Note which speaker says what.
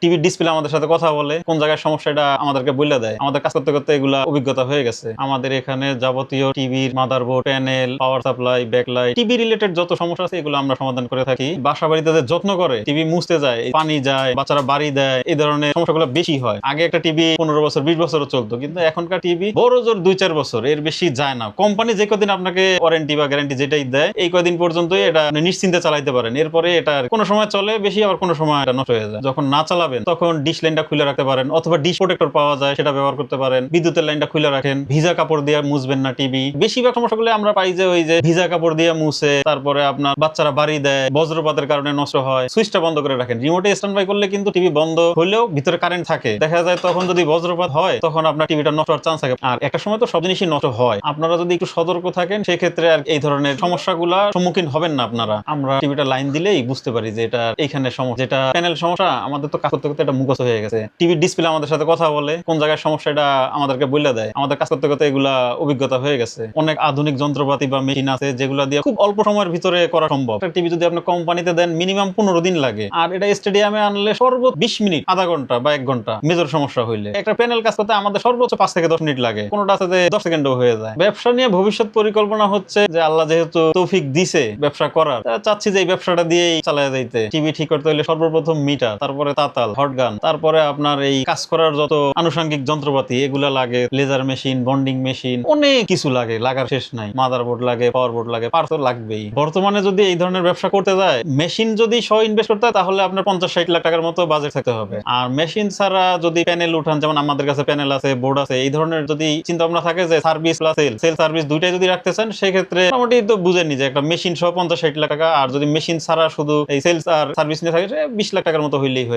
Speaker 1: টিভির ডিসপ্লে আমাদের সাথে কথা বলে, কোন জায়গায় সমস্যা এটা আমাদেরকে বলে দেয়। আমাদের কাজ করতে করতে এগুলা অভিজ্ঞতা হয়ে গেছে। আমাদের এখানে যাবতীয় টিভির motherboard, panel, power supply, backlight, TV related যত সমস্যা আছে এগুলো আমরা সমাধান করে থাকি। বাসা বাড়িতে যত্ন করে টিভি মুছতে যায়, পানি যায়, বাচ্চারা বাড়ি দেয়, এই ধরনের সমস্যাগুলো বেশি হয়। আগে একটা টিভি 15 বছর 20 বছরও চলতো, কিন্তু এখনকার টিভি বড় জোর 2-4 বছর, এর বেশি যায় না। কোম্পানি যে কদিন আপনাকে ওয়ারেন্টি বা গ্যারান্টি যেটাই দেয় এই কদিন পর্যন্তই এটা নিশ্চিন্তে চালাইতে পারেন। এরপরে এটা কোনো সময় চলে বেশি, আবার কোনো সময় এটা নষ্ট হয়ে যায়। যখন না চালাবেন তখন ডিশ লাইনটা খুলে রাখতে পারেন, অথবা ডিশ প্রোটেক্টর পাওয়া যায় সেটা ব্যবহার করতে পারেন। বিদ্যুতের লাইনটা খুলে রাখেন, ভিজা কাপড় দিয়ে মুছবেন না টিভি। বেশিরভাগ সমস্যাগুলো আমরা পাই যে ওই যে ভিজা কাপড় দিয়ে মুছে, তারপরে আপনার বাচ্চারা বাড়ি দেয়, বজ্রপাতের কারণে নষ্ট হয়। সুইচটা বন্ধ করে রাখেন, রিমোটে স্ট্যান্ড বাই করলে কিন্তু টিভি বন্ধ হলেও ভিতরে কারেন্ট থাকে, দেখা যায় তখন যদি বজ্রপাত হয় তখন আপনার টিভিটা নষ্ট হওয়ার চান্স থাকে। আর একটা সময় তো সব জিনিসই নষ্ট হয়, আপনারা যদি একটু সতর্ক থাকেন সেক্ষেত্রে আর এই ধরনের সমস্যাগুলা সম্মুখীন হবেন না আপনারা। আমরা টিভিটা লাইন দিলেই বুঝতে পারি যে এটা এইখানে সমস্যা, যেটা প্যানেল সমস্যা আমাদের তো কাজ করতে করতে এটা মুখস্থ হয়ে গেছে। টিভির ডিসপ্লে আমাদের সাথে কথা বলে, কোন জায়গায় সমস্যা এটা আমাদেরকে বলে দেয়। আমাদের কাজ করতে করতে এগুলা অভিজ্ঞতা হয়ে গেছে। অনেক আধুনিক যন্ত্রপাতি বা মেশিন আছে যেগুলো দিয়ে খুব অল্প সময়ের ভিতরে করা সম্ভব। একটা টিভি যদি আপনি কোম্পানিতে দেন মিনিমাম 15 দিন লাগে, আর এটা স্টেডিয়ামে আনলে সর্বোচ্চ 20 মিনিট, আধা ঘন্টা বা 1 ঘন্টা মেজর সমস্যা হইলে। একটা প্যানেল কাজ করতে আমাদের সর্বোচ্চ 5 থেকে 10 মিনিট লাগে, কোনোটা আছে যে 10 সেকেন্ডও হয়ে যায়। ব্যবসা নিয়ে ভবিষ্যৎ পরিকল্পনা হচ্ছে যে আল্লাহ যেহেতু তৌফিক দিছে ব্যবসা করার, চাচ্ছি যে এই ব্যবসাটা দিয়েই চালায় যাইতে। টিভি ঠিক করতে হলে সর্বপ্রথম মিটার, তারপরে তাতাল, হটগান, তারপরে আপনার এই কাজ করার যত আনুষঙ্গিক যন্ত্রপাতি এগুলা লাগে, লেজার মেশিন, বন্ডিং মেশিন, অনেক কিছু লাগে, লাগার শেষ নাই। মাদারবোর্ড লাগে, পাওয়ার বোর্ড লাগে, পার তো লাগবেই। বর্তমানে যদি এই ধরনের ব্যবসা করতে যায়, মেশিন যদি সহ ইনভেস্ট করতে হয় তাহলে আপনার 50-60 লাখ টাকার মতো বাজেট থাকতে হবে। আর মেশিন ছাড়া যদি প্যানেল উঠান, যেমন আমাদের কাছে প্যানেল আছে, বোর্ড আছে, এই ধরনের যদি চিন্তা ভাবনা থাকে যে সার্ভিস প্লাস সেল সার্ভিস দুইটাই যদি রাখতে চান, সেক্ষেত্রে মোটামুটি তো বুঝেনি যে একটা মেশিন সহ 50-60 লাখ টাকা, আর যদি মেশিন ছাড়া শুধু এই সেলস আর সার্ভিস নিয়ে থাকে 20 লাখ টাকার মতো হইলেই হয়ে